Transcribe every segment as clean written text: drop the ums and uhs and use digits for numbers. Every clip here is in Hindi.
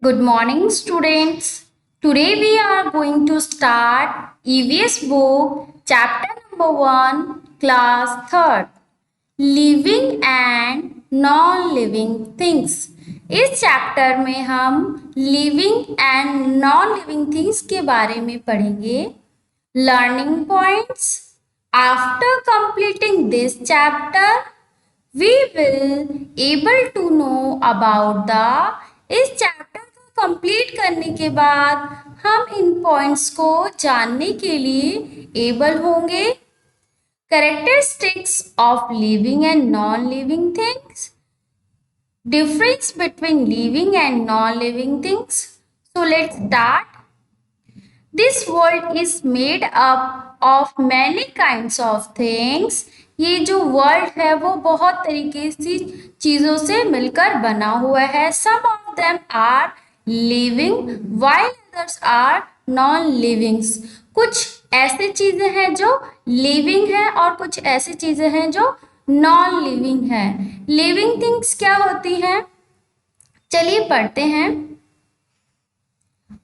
Good morning, students. Today we are going to start EVS book, chapter number 1, class 3rd, Living and Non-Living Things. इस चैप्टर में हम living and non living things के बारे में पढ़ेंगे. Learning points. After completing this chapter, we will able to know about the इस चैप्टर को कंप्लीट करने के बाद हम इन पॉइंट्स को जानने के लिए एबल होंगे. Characteristics of living and non living things. Difference between living and non living things. So let's start. This world is made up of many kinds of things. ये जो वर्ल्ड है वो बहुत तरीके से चीज़ों से मिलकर बना हुआ है. Some of them are living while others are non-living. कुछ ऐसी चीज़ें हैं जो लिविंग है और कुछ ऐसी चीज़ें हैं जो नॉन लिविंग है. लिविंग थिंग्स क्या होती हैं, चलिए पढ़ते हैं.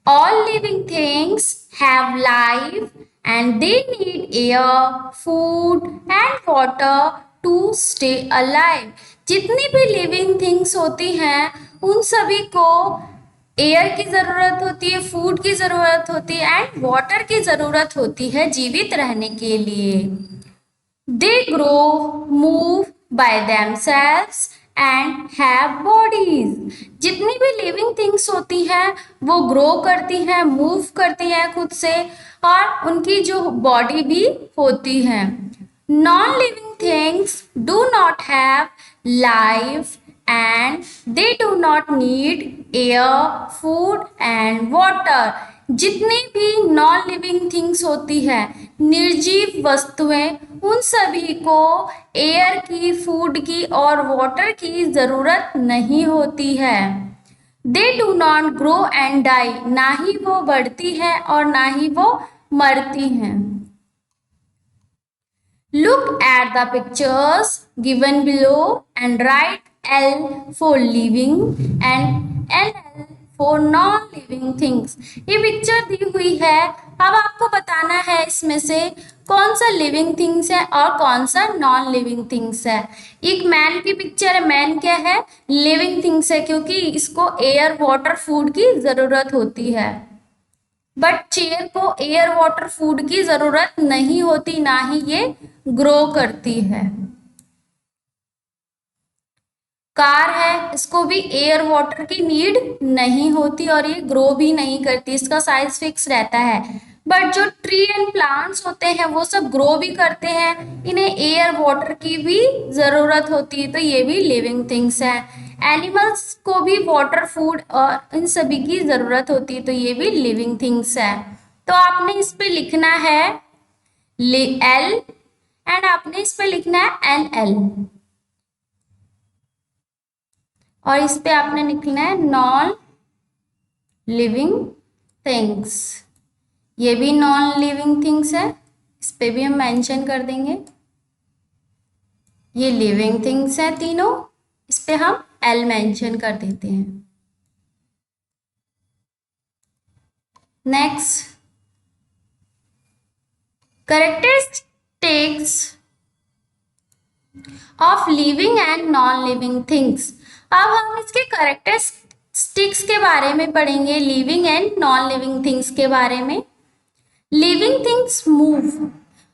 All living things have life and they need air, food and water to stay alive. जितनी भी लिविंग थिंग्स होती हैं उन सभी को एयर की ज़रूरत होती है, फूड की ज़रूरत होती है एंड वाटर की ज़रूरत होती है जीवित रहने के लिए. They grow, move by themselves and have bodies. जितनी भी लिविंग थिंग्स होती हैं वो ग्रो करती हैं, मूव करती हैं खुद से और उनकी जो बॉडी भी होती है. Non living things do not have life and they do not need air, food and water. जितनी भी नॉन लिविंग थिंग्स होती है, निर्जीव वस्तुएं, उन सभी को एयर की, फूड की और वाटर की ज़रूरत नहीं होती है. They do not grow and die. ना ही वो बढ़ती है और ना ही वो मरती हैं. Look at the pictures given below and write L for living and LL for non-living things. ये पिक्चर दी हुई है. अब आपको बताना है इसमें से कौन सा लिविंग थिंग्स है और कौन सा नॉन लिविंग थिंग्स है. एक मैन की पिक्चर है. मैन क्या है, लिविंग थिंग्स है क्योंकि इसको एयर, वाटर, फूड की ज़रूरत होती है. बट चेयर को एयर, वाटर, फूड की ज़रूरत नहीं होती, ना ही ये ग्रो करती है. कार है, इसको भी एयर, वाटर की नीड नहीं होती और ये ग्रो भी नहीं करती, इसका साइज फिक्स रहता है. बट जो ट्री एंड प्लांट्स होते हैं वो सब ग्रो भी करते हैं, इन्हें एयर, वाटर की भी ज़रूरत होती है, तो ये भी लिविंग थिंग्स है. एनिमल्स को भी वाटर, फूड और इन सभी की ज़रूरत होती है, तो ये भी लिविंग थिंग्स है. तो आपने इस पे लिखना है एल एंड आपने इस पे लिखना है एन एल और इस पे आपने लिखना है नॉन लिविंग थिंग्स. ये भी नॉन लिविंग थिंग्स है, इस पे भी हम मेंशन कर देंगे. ये लिविंग थिंग्स है तीनों, इस पे हम एल मेंशन कर देते हैं. Next, characteristics of living and non living things. अब हम इसके कैरेक्टरिस्टिक्स के बारे में पढ़ेंगे, living and non living things के बारे में. Living things move.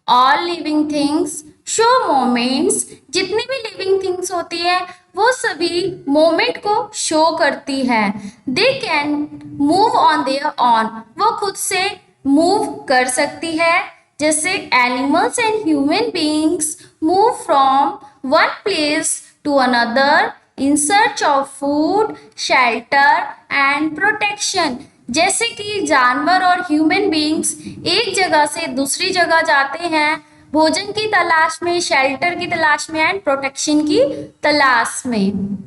All living things show moments. जितनी भी लिविंग थिंग्स होती है वो सभी मोमेंट को शो करती है. They can move on their own. वो खुद से मूव कर सकती है. जैसे animals and human beings move from one place to another in search of food, shelter and protection. जैसे कि जानवर और ह्यूमन बीइंग्स एक जगह से दूसरी जगह जाते हैं भोजन की तलाश में, शेल्टर की तलाश में एंड प्रोटेक्शन की तलाश में.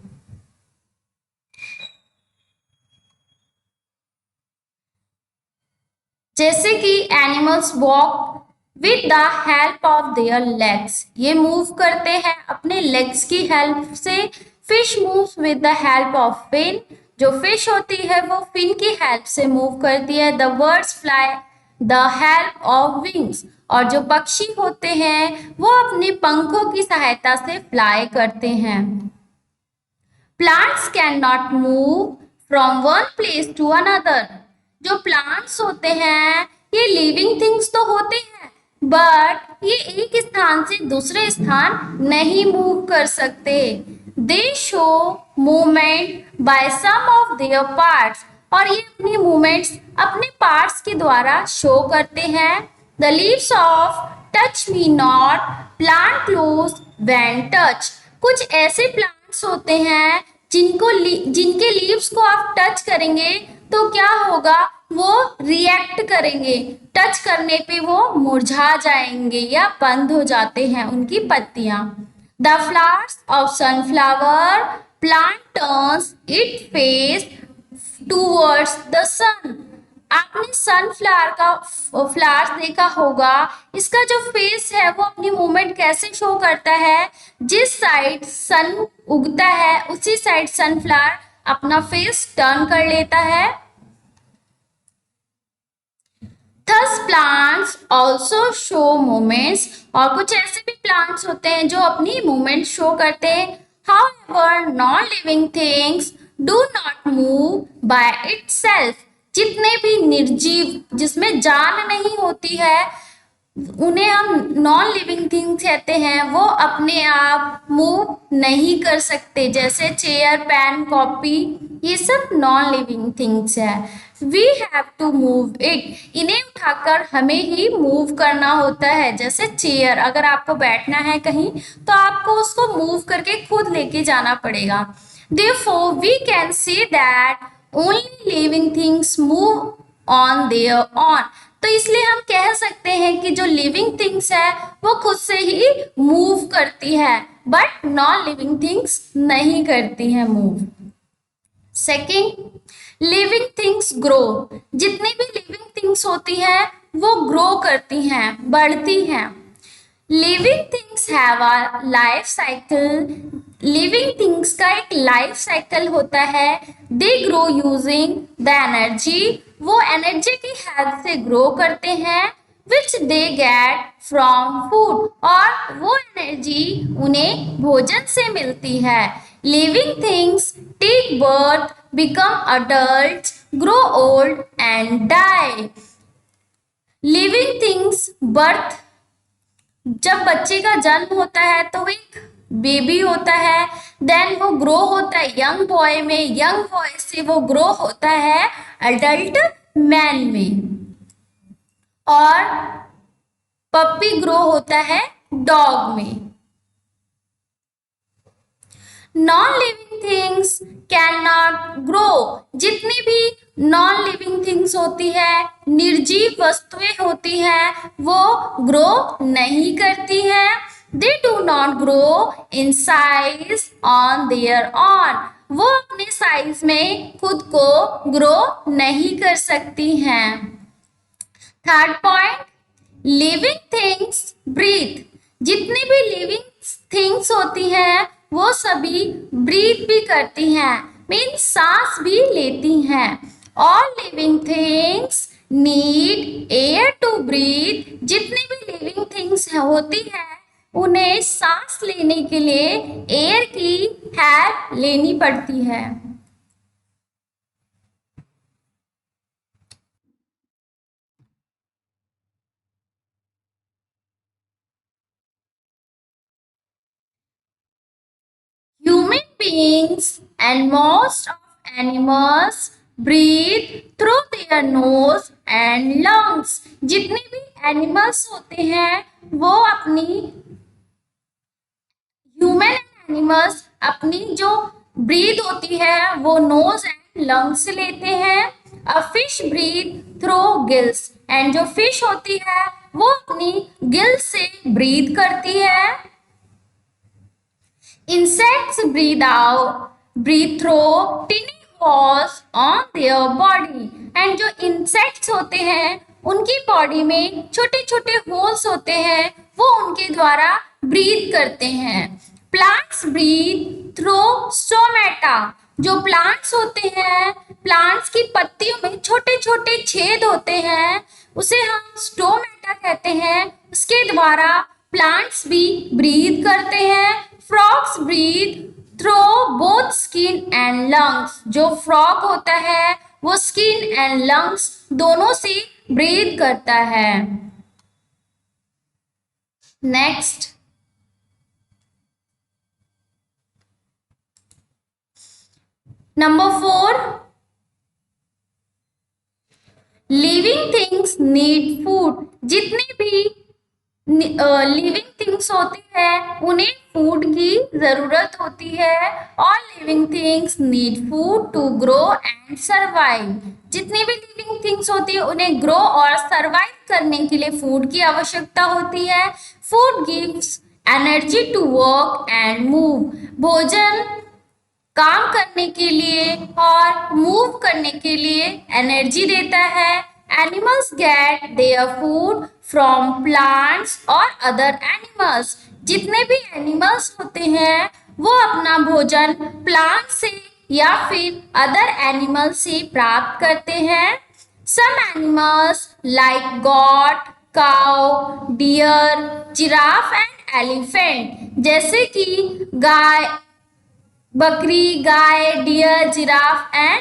जैसे कि animals walk with the help of their legs. ये मूव करते हैं अपने लेग्स की हेल्प से. Fish moves with the help of fin. जो फिश होती है वो फिन की हेल्प से मूव करती है। The birds fly the help of wings, और जो पक्षी होते हैं वो अपने पंखों की सहायता से फ्लाई करते हैं। Plants can not move from one place to another, जो प्लांट्स होते हैं ये लिविंग थिंग्स तो होते हैं बट ये एक स्थान से दूसरे स्थान नहीं मूव कर सकते। They show movement by some of their parts, और ये अपनी मूवमेंट्स अपने पार्ट्स के द्वारा शो करते हैं। The leaves of touch me not plant close when touch, कुछ ऐसे प्लांट्स होते हैं जिनके लीव्स को आप टच करेंगे तो क्या होगा, वो रिएक्ट करेंगे, टच करने पे वो मुरझा जाएंगे या बंद हो जाते हैं उनकी पत्तियां। The flowers of sunflower plant turns it face towards the sun, आपने सनफ्लावर का फ्लावर्स देखा होगा, इसका जो फेस है वो अपनी मूवमेंट कैसे शो करता है, जिस साइड सन उगता है उसी साइड सनफ्लावर अपना फेस टर्न कर लेता है। Thus plants also show movements, और कुछ ऐसे भी प्लांट्स होते हैं जो अपनी मूवमेंट शो करते हैं। However non living things do not move by itself, जितने भी निर्जीव जिसमें जान नहीं होती है उन्हें हम नॉन लिविंग थिंग्स कहते हैं, वो अपने आप मूव नहीं कर सकते, जैसे चेयर पेन कॉपी ये सब नॉन लिविंग थिंग्स है। We have to move it, इन्हें उठाकर हमें ही मूव करना होता है। जैसे चेयर, अगर आपको बैठना है कहीं तो आपको उसको मूव करके खुद लेके जाना पड़ेगा। Therefore we can say that only living things move on their own, तो इसलिए हम कह सकते हैं कि जो लिविंग थिंग्स है वो खुद से ही मूव करती है बट नॉन लिविंग थिंग्स नहीं करती है move. Second, living things grow, जितनी भी लिविंग थिंग्स होती है वो ग्रो करती हैं, बढ़ती हैं। Living things have a life cycle, living things का एक लाइफ साइकिल होता है। They grow using the energy, वो एनर्जी की हेल्प से ग्रो करते हैं। Which they get from food, और वो एनर्जी उन्हें भोजन से मिलती है। Living things take birth, become adult, grow old and die. Living things birth, जब बच्चे का जन्म होता है तो एक बेबी होता है, देन वो ग्रो होता है यंग बॉय में, यंग बॉय से वो ग्रो होता है अडल्ट मैन में, और पप्पी ग्रो होता है डॉग में। Non living things can not grow, जितनी भी नॉन लिविंग थिंग्स होती है, निर्जीव वस्तुएं होती हैं, वो ग्रो नहीं करती हैं। दे do not grow in size on their own, वो अपने साइज में खुद को ग्रो नहीं कर सकती हैं। Third point, living things breathe, जितनी भी लिविंग थिंग्स होती हैं वो सभी ब्रीथ भी करती हैं, मीन्स सांस भी लेती हैं। All living things need air to breathe, जितनी भी लिविंग थिंग्स होती हैं उन्हें सांस लेने के लिए एयर की हेल्प लेनी पड़ती है। Human beings and most of animals breathe through their nose and lungs, जितने भी एनिमल्स होते हैं वो अपनी ह्यूमन एनिमल्स अपनी जो ब्रीथ होती है वो नोज एंड लंग्स से लेते हैं। A fish breathe through gills, and जो फिश होती है वो अपनी गिल्स से ब्रीथ करती है। Insects breathe through tiny holes on their body, and जो insects होते हैं उनकी बॉडी में छोटे छोटे होल्स होते हैं, वो उनके द्वारा ब्रीथ करते हैं। Plants breathe through stomata, जो प्लांट्स होते हैं, प्लांट्स की पत्तियों में छोटे छोटे छेद होते हैं, उसे हम स्टोमेटा कहते हैं। उसके द्वारा प्लांट्स भी ब्रीथ करते हैं। Frogs breathe through both skin and lungs. जो फ्रॉग होता है वो स्किन एंड लंग्स दोनों से ब्रीथ करता है। Next, number 4, living things need food. जितनी भी लिविंग थिंग्स होती है उन्हें फूड की जरूरत होती है। और living things need food to grow and survive. जितनी भी लिविंग थिंग्स होती है उन्हें ग्रो और सरवाइव करने के लिए फूड की आवश्यकता होती है। Food gives energy to work and move. भोजन काम करने के लिए और मूव करने के लिए एनर्जी देता है। Animals gate their food from plants और अदर एनिमल्स। जितने भी एनिमल्स होते हैं वो अपना भोजन प्लांट से या फिर अदर एनिमल से प्राप्त करते हैं। Some animals like goat, cow, deer, giraffe and elephant, जैसे कि गाय, बकरी, गाय, deer, giraffe and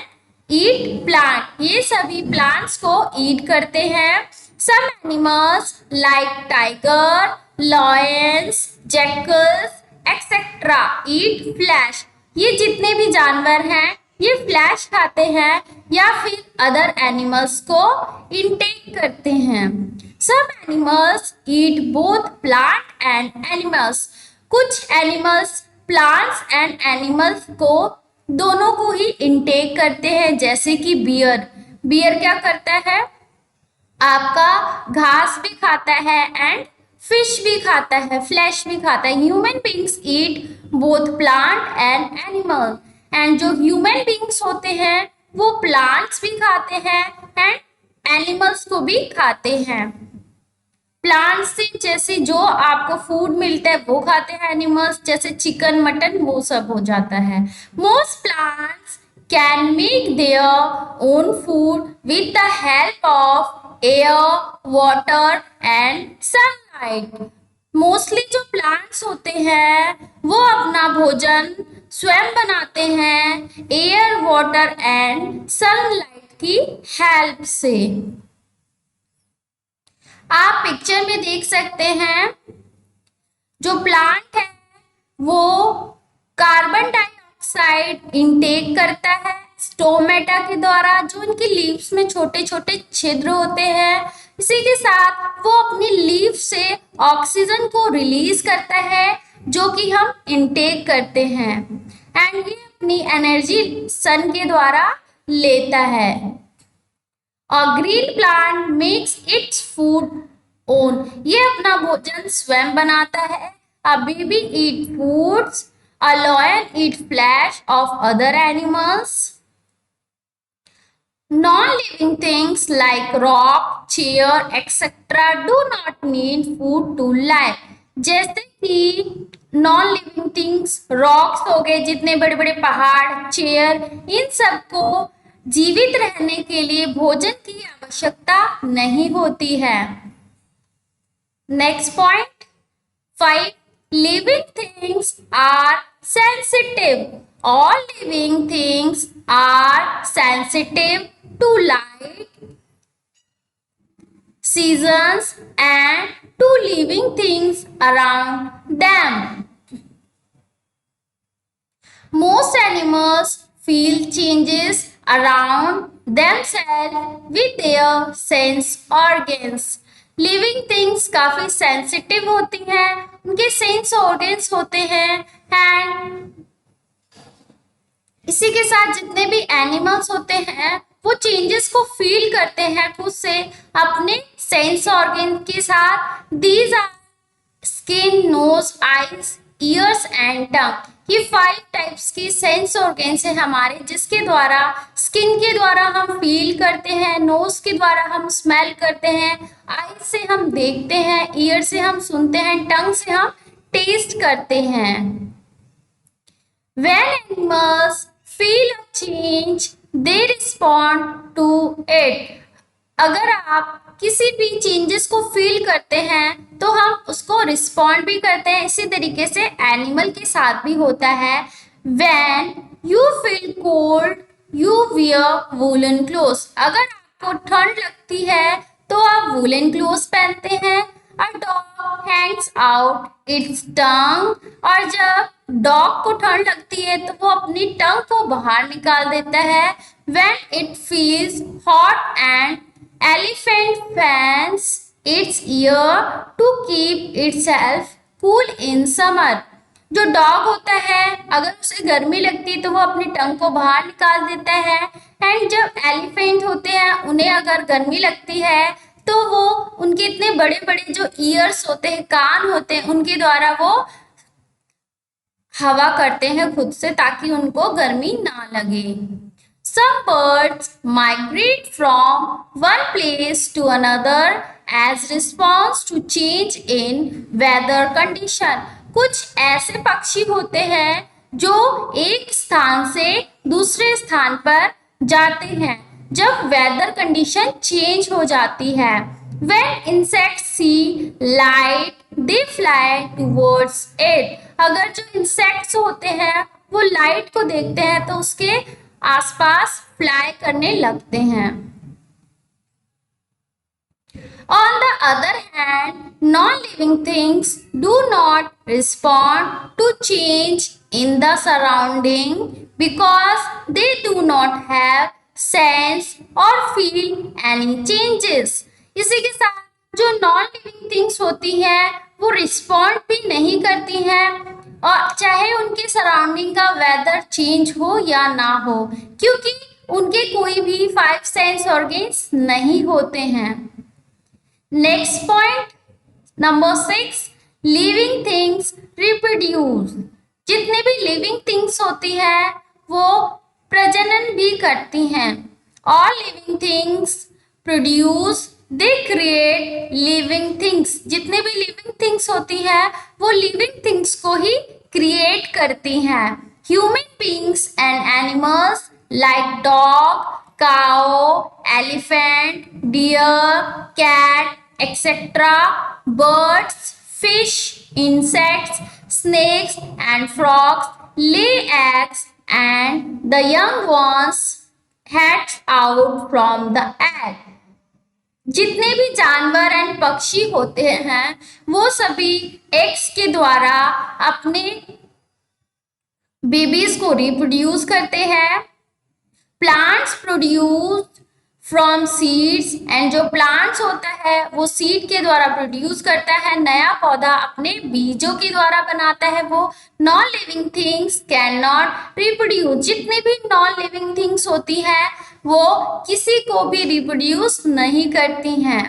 eat plant, ये सभी प्लांट्स को ईट करते हैं। Some animals like tiger, lions, jackals etcetera eat flesh. ये जितने भी जानवर हैं ये फ्लैश खाते हैं या फिर अदर एनिमल्स को इनटेक करते हैं। Some animals eat both plant and animals. कुछ एनिमल्स प्लांट्स एंड एनिमल्स को दोनों को ही इनटेक करते हैं, जैसे कि बियर। बियर क्या करता है, आपका घास भी खाता है एंड फिश भी खाता है, फ्लैश भी खाता है। Human beings eat both plant and animal. And जो ह्यूमन बींग्स होते हैं वो प्लांट्स भी खाते हैं एंड एनिमल्स को भी खाते हैं। प्लांट से जैसे जो आपको फूड मिलता है वो खाते हैं एनिमल्स, जैसे चिकन, मटन, वो सब हो जाता है। Most plants can make their own food with the help of air, water and sunlight. Mostly जो प्लांट्स होते हैं वो अपना भोजन स्वयं बनाते हैं एयर, वाटर एंड सनलाइट की हेल्प से। आप पिक्चर में देख सकते हैं जो प्लांट है वो कार्बन डाइऑक्साइड इनटेक करता है स्टोमेटा के द्वारा, जो उनकी लीव्स में छोटे छोटे छिद्र होते हैं। इसी के साथ वो अपनी लीफ से ऑक्सीजन को रिलीज करता है जो कि हम इनटेक करते हैं एंड ये अपनी एनर्जी सन के द्वारा लेता है। A green plant makes its food own. ये अपना भोजन स्वयं बनाता है। A baby eat foods. A lion eat flesh of other animals. Non-living things like rock, chair, etc. do not need food to live. जैसे कि नॉन लिविंग थिंग्स, रॉक्स हो गए, जितने बड़े बड़े पहाड़, चेयर, इन सबको जीवित रहने के लिए भोजन की आवश्यकता नहीं होती है। Next point 5, living things are sensitive. All living things are sensitive to light, seasons and to living things around them. Most animals feel changes around themselves with their sense organs. Living things काफी सेंसिटिव होती हैं, उनके सेंस ऑर्गन्स होते हैं एंड इसी के साथ जितने भी एनिमल्स होते हैं वो चेंजेस को फील करते हैं खुद से अपने सेंस ऑर्गन के साथ। These are skin, nose, eyes, ears and tongue. ये 5 टाइप्स की सेंस ऑर्गन्स है हमारे, जिसके द्वारा स्किन के द्वारा हम फील करते हैं, नोज के द्वारा हम स्मेल करते हैं, आई से हम देखते हैं, ईयर से हम सुनते हैं, टंग से हम टेस्ट करते हैं। When animals feel change, they respond to it. अगर आप किसी भी चेंजेस को फील करते हैं तो हम उसको रिस्पॉन्ड भी करते हैं। इसी तरीके से एनिमल के साथ भी होता है। When you feel cold, you wear woolen clothes. अगर आपको ठंड लगती है तो आप वूलन क्लोथ्स पहनते हैं। A dog hangs out its tongue. और जब डॉग को ठंड लगती है तो वो अपनी टंग को बाहर निकाल देता है। When it feels hot and elephant fans its ear to keep itself cool in summer. जो डॉग होता है अगर उसे गर्मी लगती है तो वो अपनी टंग को बाहर निकाल देता है। एंड जब एलिफेंट होते हैं उन्हें अगर गर्मी लगती है तो वो उनके इतने बड़े बड़े जो ईयर्स होते हैं, कान होते हैं, उनके द्वारा वो हवा करते हैं खुद से ताकि उनको गर्मी ना लगे। Some birds migrate from one place to another as response to change in weather condition. कुछ ऐसे पक्षी होते हैं जो एक स्थान से दूसरे स्थान पर जाते हैं जब वेदर कंडीशन चेंज हो जाती है। When insects see light, they fly towards it. अगर जो इंसेक्ट्स होते हैं वो लाइट को देखते हैं तो उसके आसपास फ्लाई करने लगते हैं। On the other hand, non-living things do not respond to change in the surrounding because they do not have sense or feel any changes. इसी के साथ जो नॉन लिविंग थिंग्स होती हैं वो रिस्पॉन्ड भी नहीं करती हैं और चाहे उनके सराउंडिंग का वेदर चेंज हो या ना हो, क्योंकि उनके कोई भी 5 सेंस ऑर्गन्स नहीं होते हैं। Next point number 6, living things reproduce. जितने भी लिविंग थिंग्स होती हैं वो प्रजनन भी करती हैं। All living things produce, they create living things. जितने भी लिविंग थिंग्स होती हैं वो लिविंग थिंग्स को ही क्रिएट करती हैं। Human beings and animals like dog, cow, elephant, deer, cat, etc. Birds, fish, insects, snakes and frogs lay eggs and the young ones hatch out from the egg. जितने भी जानवर एंड पक्षी होते हैं वो सभी एग्स के द्वारा अपने बेबीज को रिप्रोड्यूस करते हैं। Plants produce from seeds, and जो प्लांट्स होता है वो सीड के द्वारा प्रोड्यूस करता है, नया पौधा अपने बीजों के द्वारा बनाता है वो। Non living things can not reproduce. जितने भी नॉन लिविंग थिंग्स होती हैं वो किसी को भी रिप्रोड्यूस नहीं करती हैं।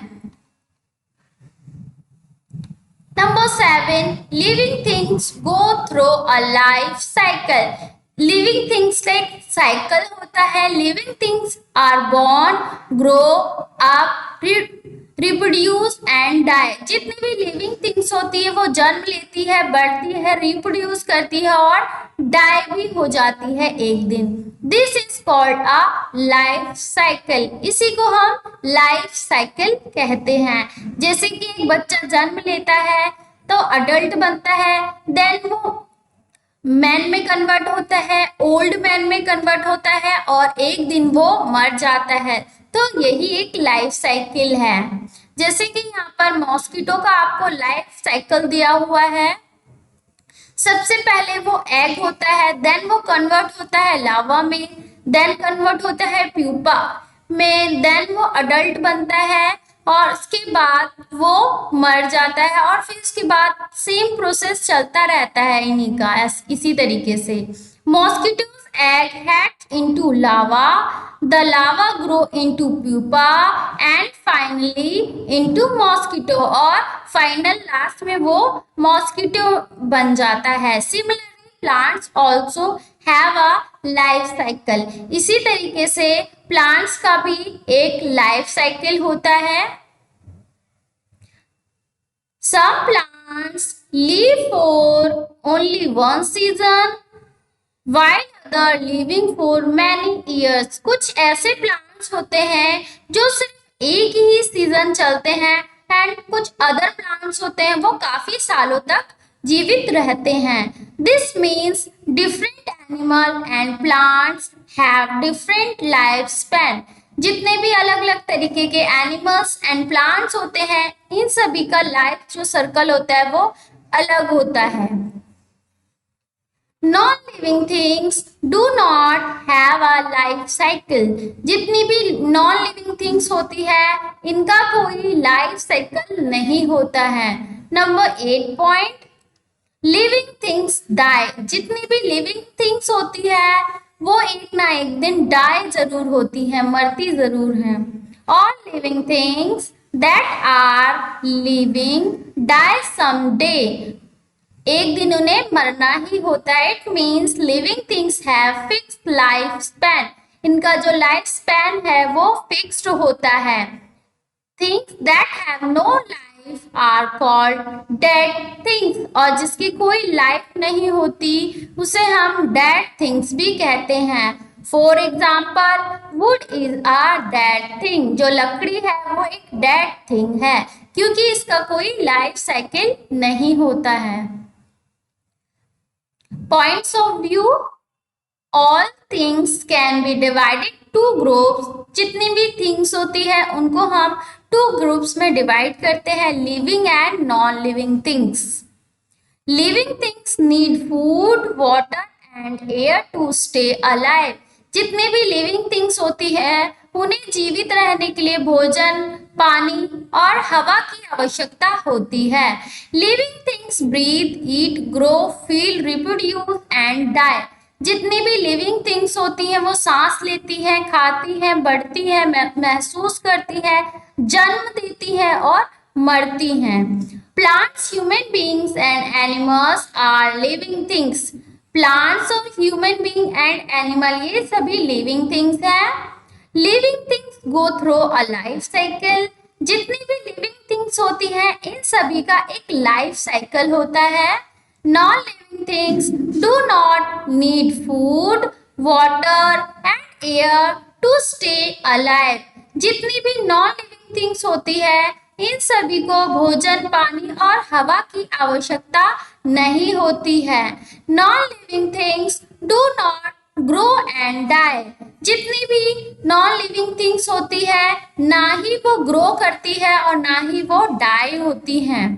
Number 7, living things go through a life cycle. Living things का एक साइकिल होता है। Living things are born, grow up, reproduce and die. जितनी भी लिविंग थिंग्स होती है वो जन्म लेती है, बढ़ती है, रिप्रोड्यूस करती है और डाई भी हो जाती है एक दिन। This is called a life cycle. इसी को हम लाइफ साइकिल कहते हैं। जैसे कि एक बच्चा जन्म लेता है तो अडल्ट बनता है, देन वो मैन में कन्वर्ट होता है, ओल्ड मैन में कन्वर्ट होता है और एक दिन वो मर जाता है। तो यही एक लाइफ साइकिल है। जैसे कि यहाँ पर मॉस्किटो का आपको लाइफ साइकिल दिया हुआ है। सबसे पहले वो एग होता है, देन वो कन्वर्ट होता है लावा में, देन कन्वर्ट होता है प्यूपा में, देन वो अडल्ट बनता है और उसके बाद वो मर जाता है और फिर उसके बाद सेम प्रोसेस चलता रहता है इन्हीं का। इसी तरीके से mosquitoes egg hatch into lava, the lava grow into pupa and finally into mosquito, और फाइनल लास्ट में वो मॉस्किटो बन जाता है। Similarly plants also have a life cycle. इसी तरीके से प्लांट्स का भी एक लाइफ साइकिल होता है। Some plants live for only one season while other living for many years। कुछ ऐसे प्लांट्स होते हैं जो सिर्फ एक ही सीजन चलते हैं एंड कुछ अदर प्लांट्स होते हैं वो काफी सालों तक जीवित रहते हैं। This means different animal and plants have different life span. जितने भी अलग अलग तरीके के एनिमल्स एंड प्लांट्स होते हैं इन सभी का लाइफ जो सर्कल होता है वो अलग होता है। Non living things do not have a life cycle. जितनी भी नॉन लिविंग थिंग्स होती है इनका कोई लाइफ साइकिल नहीं होता है। Number 8 point, living things die. जितनी भी लिविंग थिंग्स होती है वो एक ना एक दिन डाई जरूर होती है, मरती जरूर है। All living things that are living die someday. एक दिन उन्हें मरना ही होता है। It means living things have fixed life span. इनका जो लाइफ स्पैन है वो फिक्स्ड होता है। Things that have no life are called dead things. और जिसकी कोई लाइफ नहीं होती उसे हम डेड थिंग्स भी कहते हैं। For example would is a dead thing. जो लकड़ी है वो एक डेड थिंग है क्योंकि इसका कोई लाइफ साइकिल नहीं होता है। Points of view, all things can be divided to groups। जितनी भी थिंग्स होती है उनको हम टू ग्रुप्स में डिवाइड करते हैं, living and non living things. Living things need food water and air to stay alive. जितने भी लिविंग थिंग्स होती है उन्हें जीवित रहने के लिए भोजन, पानी और हवा की आवश्यकता होती है। Living things breathe, eat, grow, feel, reproduce and die. जितनी भी लिविंग थिंग्स होती हैं वो सांस लेती हैं, खाती हैं, बढ़ती हैं, महसूस करती हैं, जन्म देती हैं और मरती हैं। Plants, human beings and animals are living things. Plants और ह्यूमन बीइंग एंड एनिमल ये सभी लिविंग थिंग्स हैं। Living things go through a life cycle. जितनी भी लिविंग थिंग्स होती हैं इन सभी का एक लाइफ साइकिल होता है। Non living things do not need food water and air to stay alive. जितनी भी नॉन लिविंग थिंग्स होती है इन सभी को भोजन, पानी और हवा की आवश्यकता नहीं होती है। Non living things do not grow and die. जितनी भी नॉन लिविंग थिंग्स होती है ना ही वो ग्रो करती है और ना ही वो डाई होती हैं।